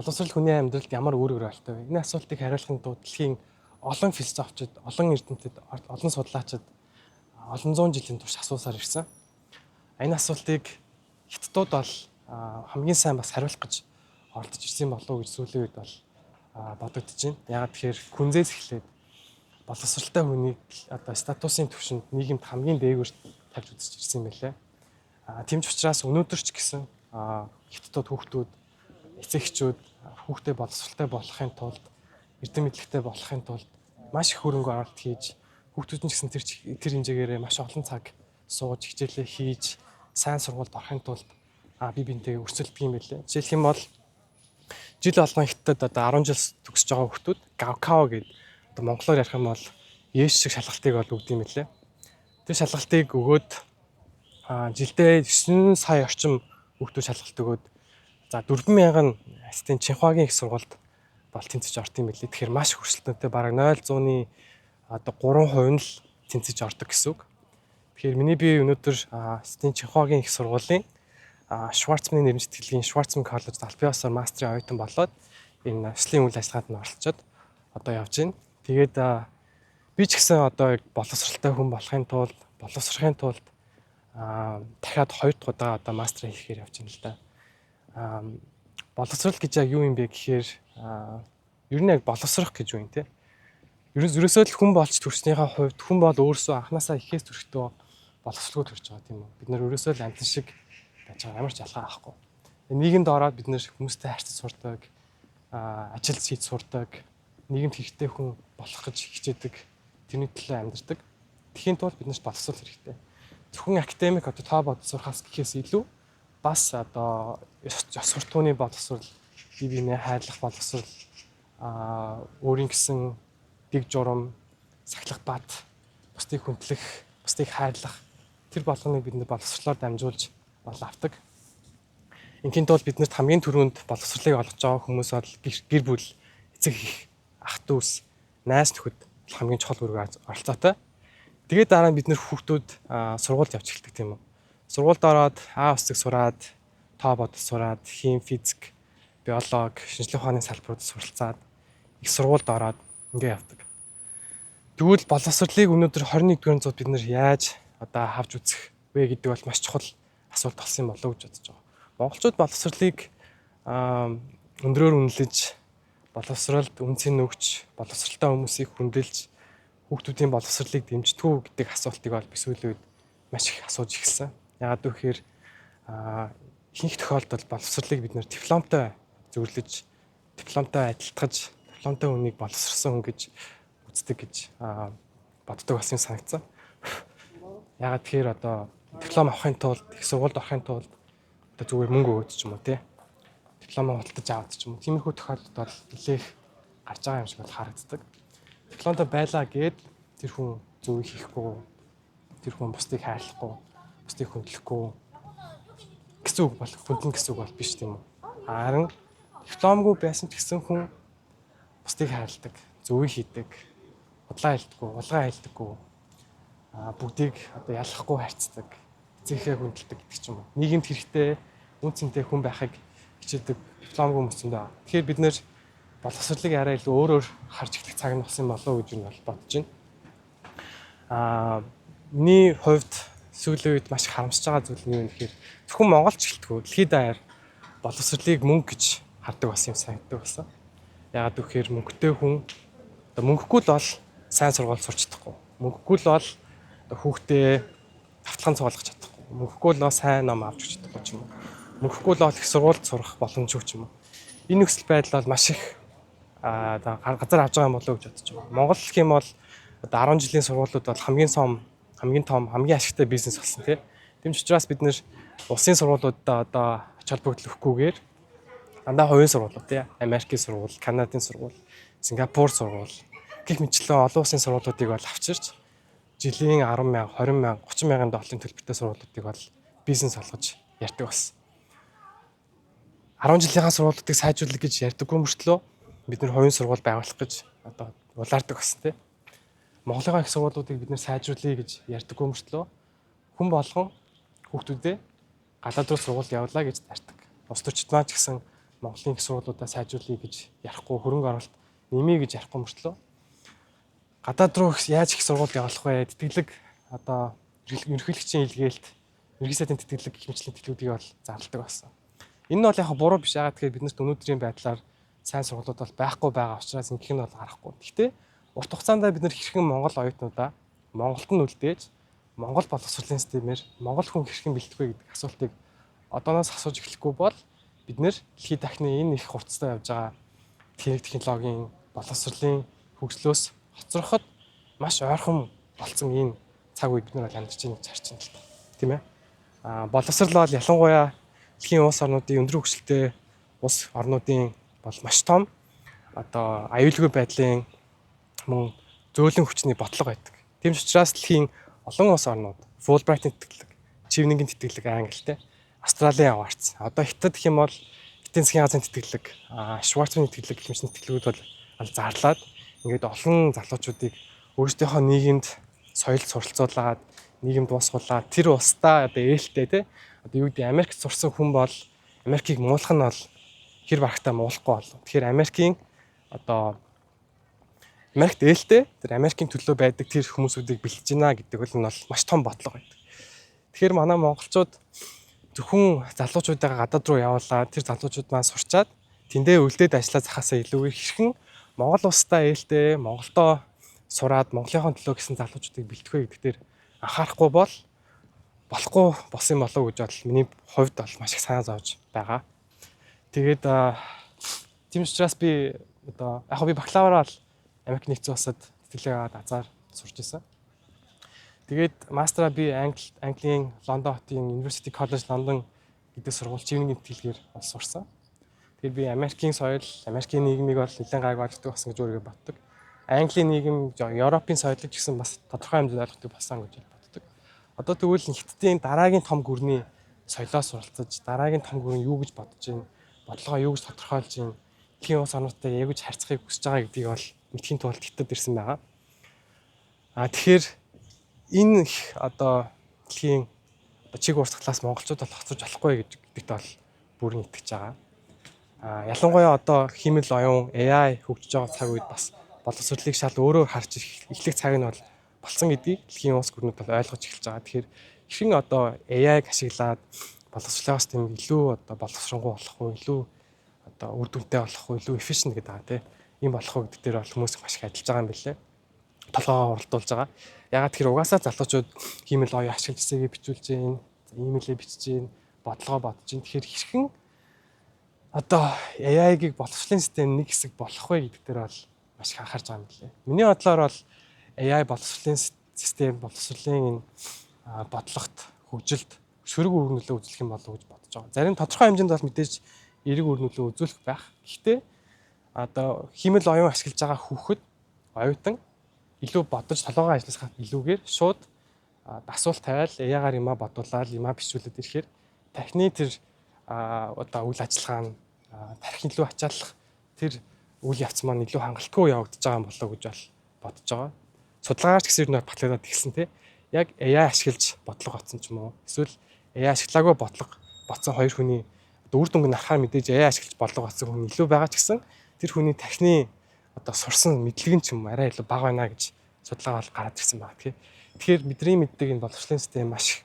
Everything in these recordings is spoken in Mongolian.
Боловсрол хүний амьдралд ямар үр өгөөлтэй вэ? Энэ асуултыг хариулахын тулд дэлхийн олон философчид, олон эрдэмтэд, олон судлаачид олон зуун жилийн турш асуусаар ирсэн. Энэ асуултыг хятадууд бол хамгийн сайн бас хариулах гэж оролдож ирсэн болов уу гэж сүүлийн үед бол бодогдож байна. Яагаад тэгэхээр күнзээс эхлээд боловсралтай хүнийг одоо статусын түвшинд нийгэмд хамгийн дээгүүр тавьж үзэж ирсэн юм байлээ. Тийм ч учраас өнөөдөр ч гэсэн хятадууд хүүхдүүд, эцэг эхчүүд хүүхдээ боловсралтай болохын тулд, эрдэм мэдлэгтэй болохын тулд маш их хөрөнгө оруулалт хийж, хүүхдүүд нь гэсэн тэр хэмжээгээр маш олон цаг сууж хичээлээ хийж, сайн сургуульд орохын тулд бие биентэйгээ өрсөлдөг юм байлээ. Жишээлх юм бол жил болгон хятадд одоо 10 жил төгсөж байгаа хүүхдүүд гавкао гэдэг одоо монголоор ярих юм бол ээш шиг шалгалтыг бол өгд юм байлээ. Тэр шалгалтыг өгөөд жилдээ 9 сая орчим хүүхдүүд шалгалт өгөөд за 4000 астын Чинхуагийн их сургуульд бол тэнцэж орд юм билээ. Тэгэхээр маш хөрсөлтөнтэй бараг 0.100-ны одоо 3% нь л тэнцэж ордог гэсэн үг. Тэгэхээр миний бие өнөөдөр астын Чинхуагийн их сургуулийн Шварцманы нэрмж тэтгэлгийн Шварцман коллежид албан ёсоор мастрын оюутан болоод энэ ажлын үйл ажиллагаанд нь оролцоод одоо явж байна. Тэгээд би ч гэсэн одоо боловсралтай хүн болохын тулд, боловсрохын тулд дахиад 2 дахь удаа одоо мастер хийхээр явж байна л да. Боловсрал гэж яг юу юм бэ гэхээр ер нь яг боловсрох гэж юу юм те. Ерөөсөө л хүн болж төрснийхаа хувьд хүн бол өөрсөө анханасаа ихээс төрөхдөө боловсролгүй төрж байгаа тийм үү. Бид нар ерөөсөө л амтан шиг байж байгаа, ямар ч ялгаа авахгүй. Нийгэмд ороод бид нэр хүмүүстэй харьцаж сурдаг, ажил хийж сурдаг, нийгэмд хэрэгтэй хүн болох гэж хичээдэг, тэрний төлөө амьдардаг. Тэхийн тулд биднэрт боловсрол хэрэгтэй. Зөвхөн академик одоо тоо бод сурахаас гэхээс илүү бас одоо ёс суртахууны боловсрол, бие биенээ хайрлах боловсрол, өөрийн гэсэн дэг журам, сахилах бат, бусдыг хүндлэх, бусдыг хайрлах тэр болгоныг бид боловсрлоор дамжуулж бол авдаг. Ингийн тулд биднэрт хамгийн түрүүнд боловсролыг олгож байгаа хүмүүс бол гэр бүл, эцэг эх, ах дүүс, найз нөхөд хамгийн чухал үүрэг оролцоотой. Тэгээд дараа нь бид нэр хүүхдүүд сургуульд явж эхэлдэг тийм үү. Сургуульд ороод А усыг сураад, тоо бод сураад, хим, физик, биологи, шинжлэх ухааны салбарууд суралцаад их сургуульд ороод ингэ явдаг. Тэгвэл боловсролыг өнөөдөр 21-р зууд бид нэр яаж одоо хавж үзэх вэ гэдэг бол маш чухал асуулт болсон юм болов уу гэж бодож байгаа. Монголчууд боловсролыг өндрөөр үнэлж, боловсролд үнцэн өгч, боловсралтай хүмүүсийг хүндэлж, хүүхдүүдийн боловсролыг дэмждэг гэдэг асуултыг бол би сүүлийн үед маш их асууж эхэлсэн. Яагаад гэвэл ихэнх тохиолдолд боловсролыг бид нэр дипломтой зөвлөж, дипломтой адилтгаж, дипломтой хүнийг боловсрсан хүн гэж үздэг гэж боддог болсон юм санагдсан. Яагаад тэгэхээр одоо диплом авахын тулд, их сургуульд орохын тулд одоо зүгээр мөнгө өгөөд ч юм уу те. Диплом худалдаж аваад ч юм уу. Тиймэрхүү тохиолдолд бол нэлээх гарч байгаа юм шиг бол харагддаг. Дипломтой байлаа гэд тэр хүн зөв хийхгүй, тэр хүн бусдыг хайрлахгүй, бусдыг хүндлэхгүй гэсэн үг бол хүндлэн гэсэн үг бол биш тийм үү. Харин дипломгүй байсан ч гэсэн хүн бусдыг хайрладаг, зөвийг хийдэг, худлаа хэлдэггүй, улгаа хэлдэггүй, бүгдийг одоо ялахгүй харьцдаг, эцэгхээ хүндэлдэг гэдэг ч юм уу. Нийгэмд хэрэгтэй, үн цэнтэй хүн байхыг хичээдэг дипломгүй хүмүүс юм даа. Тэгэхээр бид нэр боловсролыг арай илүү өөрөөр харж эхлэх цаг нь болсон болов уу гэж нь бол бодож байна. Миний хувьд сүүлийн үед маш их харамсаж байгаа зүйл нь юу вэ гэхээр зөвхөн монголч гэлтгүй дэлхийд даяар боловсролыг мөнгө гэж хардаг болсон юм санагддаг болсон. Яагаад гэвэл мөнгөтэй хүн одоо мөнгөгүй л бол сайн сургууль сурч чадахгүй. Мөнгөгүй л бол хүүхдээ тавталгаан цуглах чадахгүй. Мөнгөгүй л бол сайн ном авч өгч чадахгүй ч юм уу. Мөнгөгүй л бол их сургуульд сурах боломжгүй ч юм уу. Энэ нөхцөл байдал бол маш их газар авч байгаа юм болов уу гэж бодож байгаа. Монгол гэх юм бол одоо 10 жилийн сургуулиуд бол хамгийн том, хамгийн ашигтай бизнес болсон тийм. Тийм ч учраас бид нэр улсын сургуулиудаа одоо ач холбогдол өгөхгүйгээр дандаа хувийн сургуулиуд тийм. Америкийн сургууль, Канадын сургууль, Сингапур сургууль гэх мэтлэн олон улсын сургуулиудыг бол авчирч жилийн 10,000, 20,000, 30,000 долларын төлбөртэй сургуулиудыг бол бизнес олгож ярьдаг болсон. 10 жилийнхаа сургуулиудыг сайжруулах гэж ярьдаггүй мөртлөө бид нэр хувийн сургууль байгуулах гэж одоо улаардаг болсон тийм. Монголын их сургуулиудыг бид нэр сайжруулъя гэж ярьдаггүй мөртлөө хүн болгон хүүхдүүдээ гадаад руу сургуульд явуулаа гэж зардаг. Улс төрчид маань ч гэсэн Монголын их сургуулиудаа сайжруулъя гэж ярихгүй, хөрөнгө оруулалт нэмье гэж ярихгүй мөртлөө гадаад руу яаж их сургууль явуулах вэ? Тэтгэлэг одоо ерөнхийлөгчийн илгээлт, ерөнхий сайдын тэтгэлэг гэх мэтлийн тэтгэлгүүдийг бол зарладаг болсон. Энэ нь бол яг буруу биш. Яагаад тэгэхээр биднэрт өнөөдрийн байдлаар сайн сургуулиуд бол байхгүй байгаа учраас ингэх нь бол аргагүй. Гэхдээ урт хугацаанд бид нэр хэрхэн Монгол оюутнуудаа Монголд нь үлдээж Монгол боловсролын системээр Монгол хүн хэрхэн бэлтгэх вэ гэдэг асуултыг одооноос асууж эхлэхгүй бол бид нэр дэлхийд дахны энэ их хурцтай явж байгаа технологийн боловсролын хөгжлөөс хоцроход маш ойрхон болцсон энэ цаг үед бид нар амьдарч байгаа гэж харж байна л та. Тийм ээ. Боловсрол бол ялангуяа дэлхийн улс орнуудын өндөр хөгжилтэй улс орнуудын бол маш том одоо аюулгүй байдлын мөн зөөлөн хүчний бодлого байдаг. Тийм ч учраас дэлхийн олон улс орнууд Fulbright-ийн тэтгэлэг, Chevening-ийн тэтгэлэг Англитэй, Австралийн аваарц. Одоо Хятад гэх юм бол Хятадын засгийн газрын тэтгэлэг, Шварцманы тэтгэлэг гэх мэт тэтгэлгүүд бол зарлаад ингээд олон залуучуудыг өөрсдийнхөө нийгэмд соёл суралцуулаад, нийгэмд босгуулаад тэр улстай одоо ээлтэй тий одоо юу гэдэг Америкт сурсан хүн бол Америкийг муулах нь бол хэр барахтаа муулахгүй болно. Тэгэхээр Америкийн одоо Америкт ээлтэй тэр Америкийн төлөө байдаг тэр хүмүүсүүдийг бэлтэж гинэ гэдэг нь бол маш том бодлого байдаг. Тэгэхээр манай монголчууд зөвхөн залуучуудаа гадаад руу явуулаад тэр залуучууд маань сурчаад тэндээ үлдээд ажиллаж захаасаа илүүгээр хэрхэн Монгол улстай ээлтэй Монголдоо сураад Монголынхон төлөө гэсэн залуучуудыг бэлтгэх вэ гэдэг дээр анхаарахгүй бол болохгүй болсон болов уу гэж бол миний хувьд бол маш их санаа зовж байгаа. Тэгээд тийм учраас би одоо яг би бакалавраа Америк нэгдсэн улсад тэтгэлэг аваад азар сурч ирсэн. Тэгээд мастраа би Английн Лондон хотын University College London гэдэг сургууль Chevening-ийн тэтгэлгээр бол сурсан. Тэгээд би Америкийн соёл, Америкийн нийгмийг бол нэлээд гайг ойлгодог болсон гэж өөрийгөө боддог. Английн нийгэм, Европын соёлыг ч гэсэн бас тодорхой хэмжээнд ойлгодог болсон гэж боддог. Одоо тэгвэл Хятадын дараагийн том гүрний соёлоос суралцаж, дараагийн том гүрэн юу гэж бодож байна, бодлогоо юу гэж тодорхойлж байна, дэлхийн улс орнуудтай яг гэж харьцахыг хүсэж байгаа гэдгийг бол мэдхийн тулд Хятад ирсэн байгаа. Тэгэхээр энэ их одоо дэлхийн чиг урсгалаас монголчууд бол хоцорж болохгүй гэдэгт бол бүрэн итгэж байгаа. Ялангуяа одоо химэл оюун AI хөгжиж байгаа цаг үед бас боловсролыг шал өөрөөр харж эхлэх цаг нь бол болсон гэдгийг дэлхийн улс гүрнүүд бол ойлгож эхэлж байгаа. Тэгэхээр хэрхэн одоо AI-г ашиглаад боловсролоос тийм илүү одоо боловсронгуй болох уу, илүү одоо үр дүнтэй болох уу, илүү efficient гэдэг байгаа тийм юм болох уу гэдэг дээр бол хүмүүс маш их ажиллаж байгаа юм билээ. Толгойгоо уралдуулж байгаа. Ягаад тэгэхээр угаасаа залуучууд химэл оюун ашиглаж эсэгээ бичүүлж гин, имэйлээ бичиж гин, бодлогоо бодож гин. Тэгэхээр хэрхэн одоо AI-гийг боловсролын систем нэг хэсэг болох вэ гэдэг дээр бол маш их анхаарч байгаа юм билээ. Миний бодлоор бол AI боловсролын систем, боловсролын энэ бодлогот, хөгжилд сөрөг үр нөлөө үзүүлэх юм болов уу гэж бодож байгаа. Зарим тодорхой хэмжээнд бол мэдээж эерэг үр нөлөө үзүүлэх байх. Гэхдээ одоо химэл оюун ашиглаж байгаа хүүхэд оюутан илүү бодож толгойгоо ажилласхаас илүүгээр шууд асуулт тавиал AI-гаар юмаа бодуулаад юмаа бичүүлээд ирэхээр тархины тэр одоо үйл ажиллагаа нь тархин илүү ачааллах тэр үйл явц маань илүү хангалтгүй явагдаж байгаа юм болов уу гэж бол бодож байгаа. Судалгаагаар ч гэсэн ер нь батлагдаад ирсэн тий. Яг AI ашиглаж бодлого батсан ч юм уу. Эсвэл AI ашиглаагүй бодлого батсан хоёр хүний үр дүнг нь харахаар мэдээж AI ашиглаж бодлого батсан хүн илүү байгаа ч гэсэн тэр хүний тархины одоо сурсан мэдлэг нь ч юм арай илүү бага байна гэж судалгаа бол гараад ирсэн байна тий. Тэгэхээр бидний мэддэг энэ боловсролын систем маш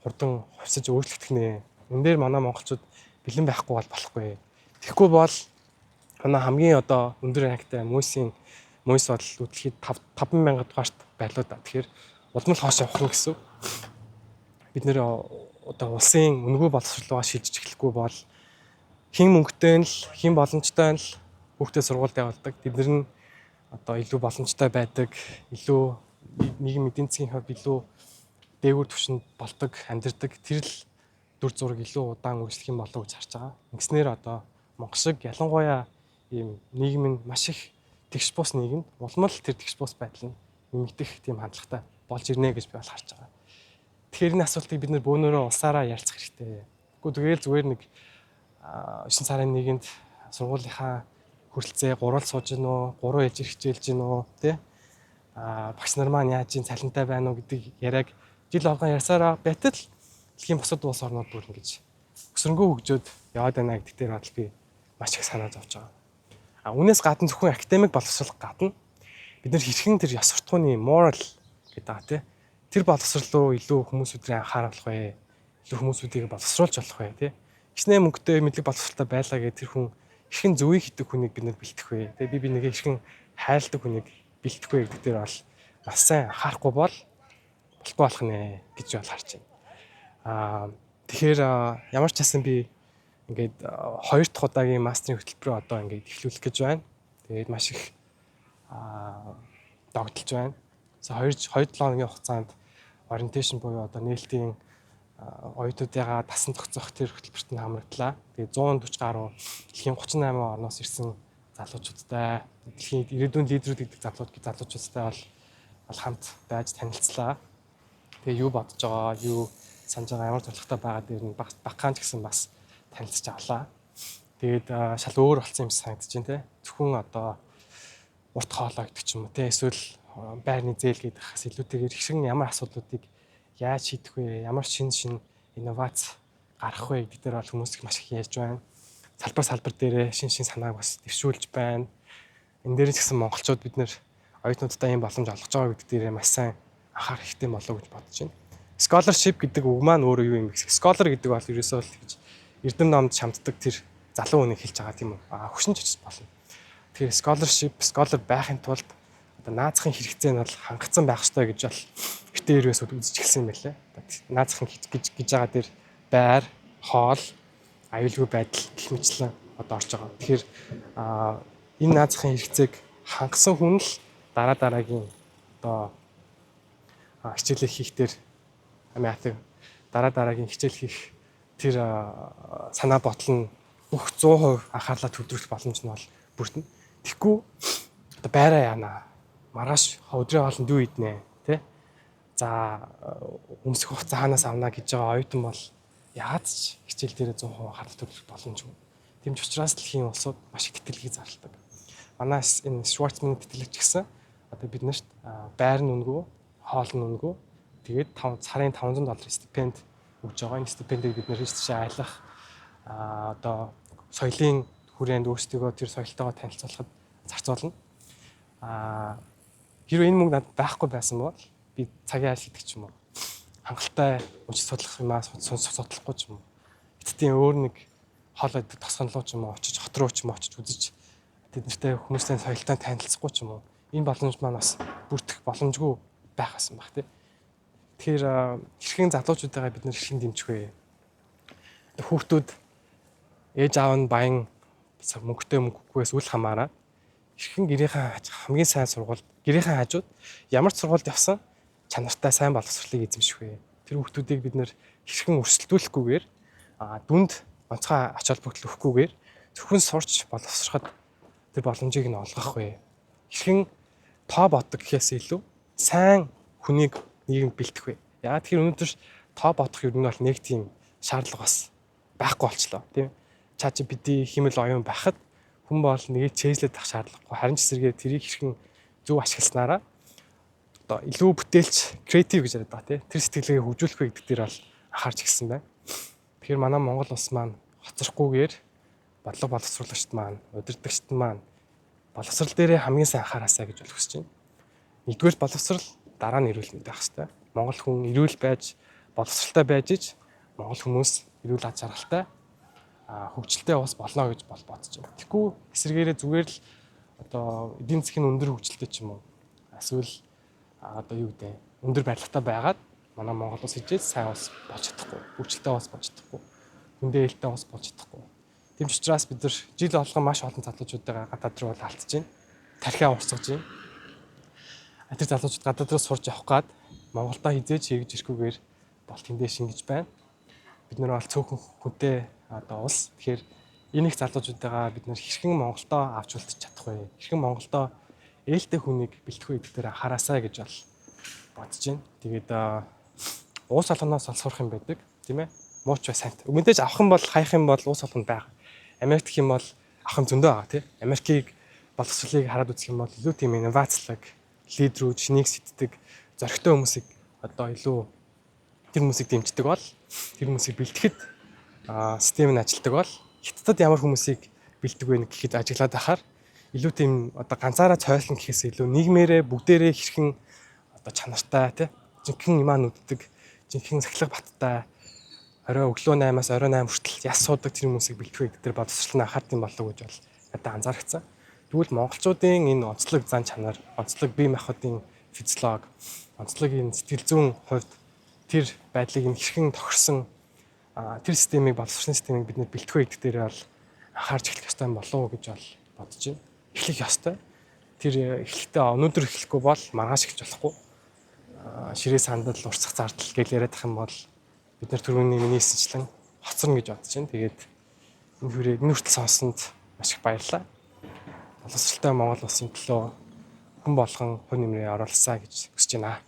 хурдан хувьсаж өөрчлөгдөх нэ. Энэ дээр манай монголчууд бэлэн байхгүй бол болохгүй. Тэгэхгүй бол манай хамгийн одоо өндөр ангитай мөс бол дэлхийд 5000 дугаарт байлуу да. Тэгэхээр улмал хоош явах нь гэсэн. Бид нэр одоо улсын үнэгүй боловсролоо шилжиж эхлэхгүй бол хэн мөнгөтэй нь л хэн боломжтой нь л хүүхдээ сургуульд явуулдаг. Тэднэр нь одоо илүү боломжтой байдаг, илүү нийгэм эдийн засгийн хувьд илүү дээгүүр түвшинд болдог, амьдардаг. Тэр л дүр зураг илүү удаан үргэлжлэх юм болов уу гэж харж байгаа. Ингэснээр одоо Монгол шиг ялангуяа ийм нийгэм нь маш их тэгш бус нийгэмд улмал тэр тэгш бус байдал нь нэмэгдэх тийм хандлагатай болж ирнэ гэж би бол харж байгаа. Тэгэхээр энэ асуултыг бид нэр бөөнөрөө улсаараа ярилцах хэрэгтэй. Гэхдээ зүгээр нэг 9 сарын 1-нд сургуулийнхаа хүрэлцээ 3-л сууж гин үү, 3 ээлж хичээлж гин үү, тий? Багш нар маань яаж ин цалинтай байна уу гэдэг яриаг жил болгон ярьсараа байтал дэлхийн бусад улс орнууд бүр ингэж өсрөнгөө хөгжөөд яваад байна гэдэг дээр бол би маш их санаа зовж байгаа. Үүнээс гадна зөвхөн академик боловсрол гадна бид нар хэрхэн тэр ёс суртахууны moral гэдэг байгаа тий. Тэр боловсрол руу илүү хүмүүсүүдийн анхааруулах вэ? Илүү хүмүүсүүдийг боловсруулж болох вэ тий. Хичнээн мөнгөтэй мэдлэг боловсролтой байлаа гэх тэр хүн хэрхэн зөвийг хийдэг хүнийг бид нар бэлтэх вэ? Тэгээ би нэгэ хэрхэн хайрладаг хүнийг бэлтэх вэ гэдэг дээр бол бас сайн анхаарахгүй болохгүй болох нэ гэж бол харж байна. Тэгэхээр ямар ч байсан би ингээд 2 дахь удаагийн мастерын хөтөлбөрөө одоо ингээд эхлүүлэх гэж байна. Тэгээд маш их догдолж байна. За 2-7 хоногийн хугацаанд orientation буюу одоо нээлтийн оюутнуудыгаа тасан зохицох тэр хөтөлбөрт нь хамраглаа. Тэгээд 140 гаруй дэлхийн 38 орноос ирсэн залуучуудтай, дэлхийн ирээдүйн лидерүүд гэдэг залуучуудтай бол хамт байж танилцлаа. Тэгээ юу бодож байгаа, юу санаж байгаа, ямар зорилготой байгаа дээр нь багахан ч гэсэн бас танилцж авлаа. Тэгээд шал өөр болсон юм санагдаж байна те. Зөвхөн одоо урт хоолой гэдэг ч юм уу те. Эсвэл байрны зээл гэдэг хас илүүтэйгээр хэрхэн ямар асуудлуудыг яаж шийдэх вэ? Ямар шин инновац гарах вэ гэдэг дээр бол хүмүүс их маш их ярьж байна. Салбар дээрээ шин санааг бас дэвшүүлж байна. Энэ дээр ч гэсэн монголчууд бид нэр оюутнуудтай ийм боломж олгож байгаа гэдэг дээрээ маш сайн анхаарах хэрэгтэй болов гэж бодож байна. Scholarship гэдэг үг маань өөрөө юу юм бэ? Scholar гэдэг бол ерөөсөө л гэж эрдэм номд шамддаг тэр залуу хүнийг хэлж байгаа тийм үү? Хөшин ч болно. Тэгэхээр scholar байхын тулд одоо наацхийн хэрэгцээ нь бол хангацсан байх ёстой гэж бол эртний ерөөсөд үзэж эхэлсэн юм байлээ. Наацхийн гэж байгаа дээр байр, хоол, аюулгүй байдал гэх мэтлэн одоо орж байгаа. Тэгэхээр энэ наацхийн хэрэгцээг хангасан хүн л дараагийн одоо хичээлээ хийхдээ дараагийн хичээл хийх тэр санаа бодол нь бүх 100% анхаарлаа төвлөрөх боломж нь бол бүрдэнэ. Тэгэхгүй одоо байраа яана. Маргааш өдрийн хоолнд юу иднэ тий? За өмсөх хугацаа хаанаас авна гэж байгаа оюутан бол яагаад ч хичээл дээр 100% анхаарал төвлөрөх боломжгүй. Тэмч учраас дэлхийн улсууд маш их тэтгэлгийг зарладаг. Манай энэ Schwarzman тэтгэлэгч гэсэн одоо биднэрт байр нь үнэгүй, хоол нь үнэгүй. Тэгээд сарын $500 стипенд өгж байгаа. Энэ стипендийг бид нэр тийшээ айлах одоо соёлын хүрээнд өөрсдөө тэр соёлтойгоо танилцуулахад зарцуулна. Хэрвээ энэ мөнгө надад байхгүй байсан бол би цагийн айл гэдэг ч юм уу хангалттай уншиж судлах юмаа судлахгүй ч юм уу. Эцтийн өөр нэг хоол идэх тосгонлоо ч юм уу очиж хот руу ч юм уу очиж үзэж тэднэртэй хүмүүстэй соёлтой танилцахгүй ч юм уу. Энэ боломж маань бас бүрдэх боломжгүй байх байсан баг тий. Тэгэхээр хэрхэн залуучуудаа бид нэр хэрхэн дэмжих вэ? Хүүхдүүд ээж аав нь баян мөнгөгүйгээс үл хамааран хэрхэн гэрийнхэн хамгийн сайн сургуульд гэрийнхэн хажууд ямар ч сургуульд явсан чанартай сайн боловсролыг эзэмших вэ? Тэр хүүхдүүдийг бид нэр хэрхэн өрсөлдүүлэхгүйгээр дүнд онцгой ач холбогдол өгөхгүйгээр зөвхөн сурч боловсроход тэр боломжийг нь олгох вэ? Хэрхэн тоо боддог гэхээс илүү сайн хүнийг нийгэмд бэлтэх вэ? Яагаад тэгэхээр өнөөдөр тоо бодох юм бол нэг тийм шаардлага бас байхгүй болчлоо тийм. ChatGPT хэмэл оюун байхад хүн бол нэгийг чэйжлээд авах шаардлагагүй. Харин ч эсрэгээр тэрийг хэрхэн зөв ашигласнараа одоо илүү бүтээлч креатив гэж яриад байгаа тийм. Тэр сэтгэлгээ хөгжүүлэх вэ гэдэг дээр бол анхаарч ирсэн байна. Тэгэхээр манай Монгол улс маань хоцрохгүйгээр бодлого боловсруулагчд маань, удирдагчд маань боловсрал дээрээ хамгийн сайн анхаараасаа гэж хүсэж байна. Нэгдүгээр боловсрал, дараа нь эрүүл мэндийн байх хэрэгтэй. Монгол хүн эрүүл байж, боловсралтай байж иж монгол хүмүүс эрүүл аз жаргалтай хөгжилтэй бас болно гэж бодож байна. Тэгэхгүй эсвэргээрээ зүгээр л одоо эдийн засгийн өндөр хөгжилтэй ч юм уу эсвэл одоо юу гэдэг өндөр барилгатай байгаад манай Монгол улс хичээл сайн бас болж чадахгүй, хөгжилтэй бас болж чадахгүй, хүндээ ээлтэй бас болж чадахгүй. Тийм ч учраас бид нар жил болгон маш олон залуучуудаа гадаад руу алдаж байна. Тархиа урсгаж байна. Тэр залуучууд гадаад руу сурч явах гад Монголдо хизээж хэрэгж ирэхгүйгээр бол тэндээ шингэж байна. Бид нар бол цөөхөн хүнтэй одоо улс. Тэгэхээр энэ их залуучуудаа бид нар хэрхэн Монголдо авч үлдчих чадах вэ? Хэрхэн Монголдо ээлтэй хүнийг бэлтэх вэ гэдэг дээр хараасаа гэж бол бодож байна. Тэгээд уус алгоноос олсорох юм байдаг, тийм ээ? Мууч бай сайнт. Мэдээж авах юм бол хаях юм бол уус алгонд байх. Америкт гэх юм бол авах юм зөндөө байгаа, тийм. Америкийг боловсролыг хараад үзэх юм бол илүү тийм инновацлог, лидерүүд, шинийг сэтдэг, зоригтой хүмүүсийг одоо илүү тэр хүмүүсийг дэмждэг бол тэр хүмүүсийг бэлтгэхэд систем нь ажилтдаг бол хятадд ямар хүмүүсийг бэлтгэв вэ гэхэд ажиглаад байхаар илүү тийм одоо ганцаараа цойлон гэхээс илүү нийгмээрээ бүгдээрээ хэрхэн одоо чанартай тий жинхэнэ юмаа нүддэг жинхэнэ сахилга баттай орой өглөө 8-аас орой 8 хүртэл яс суудаг тэр хүмүүсийг бэлтгэв гэдэг тэр боловсролын анхаард юм болов уу гэж бол надад анзаарчихсан. Тэгвэл монголчуудын энэ онцлог зан чанар, онцлог бие махбодын физиологи, онцлог энэ сэтгэл зүйн хувьд тэр байдлыг нь хэрхэн тохирсон тэр системийг боловсролын системийг бид нэр бэлтгэв гэдэг дээр бол анхаарч эхлэх ёстой юм болов уу гэж бол бодож байна. Эхлэх ёстой. Тэр эхлэхдээ өнөөдөр эхлэхгүй бол маргааш эхэлж болохгүй. Ширээ сандал урсгах зардал гэж яриад ах юм бол бид нар түрүүний миний хэлсэнчлэн хоцорно гэж бодож байна. Тэгээд энэ хүрээ энэ хүртэл сонссонд маш их баярлалаа. Боловсролтой Монгол улсын төлөө хүн болгон хувь нэмрээ оруулсаа гэж хүсэж байна.